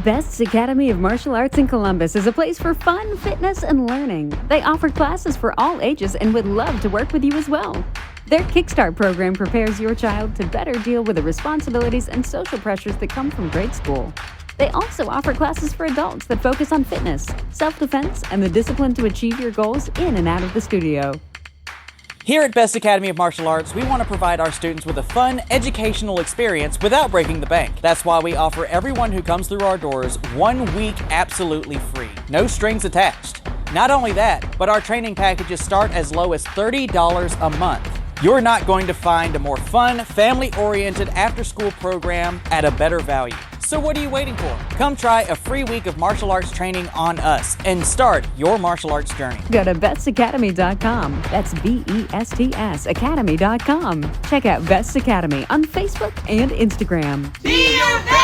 Best's Academy of Martial Arts in Columbus is a place for fun, fitness, and learning. They offer classes for all ages and would love to work with you as well. Their Kickstart program prepares your child to better deal with the responsibilities and social pressures that come from grade school. They also offer classes for adults that focus on fitness, self-defense, and the discipline to achieve your goals in and out of the studio. Here at Best Academy of Martial Arts, we want to provide our students with a fun, educational experience without breaking the bank. That's why we offer everyone who comes through our doors 1 week absolutely free. No strings attached. Not only that, but our training packages start as low as $30 a month. You're not going to find a more fun, family-oriented after-school program at a better value. So what are you waiting for? Come try a free week of martial arts training on us and start your martial arts journey. Go to bestsacademy.com. That's BESTS Academy.com. Check out Best Academy on Facebook and Instagram. Be your best!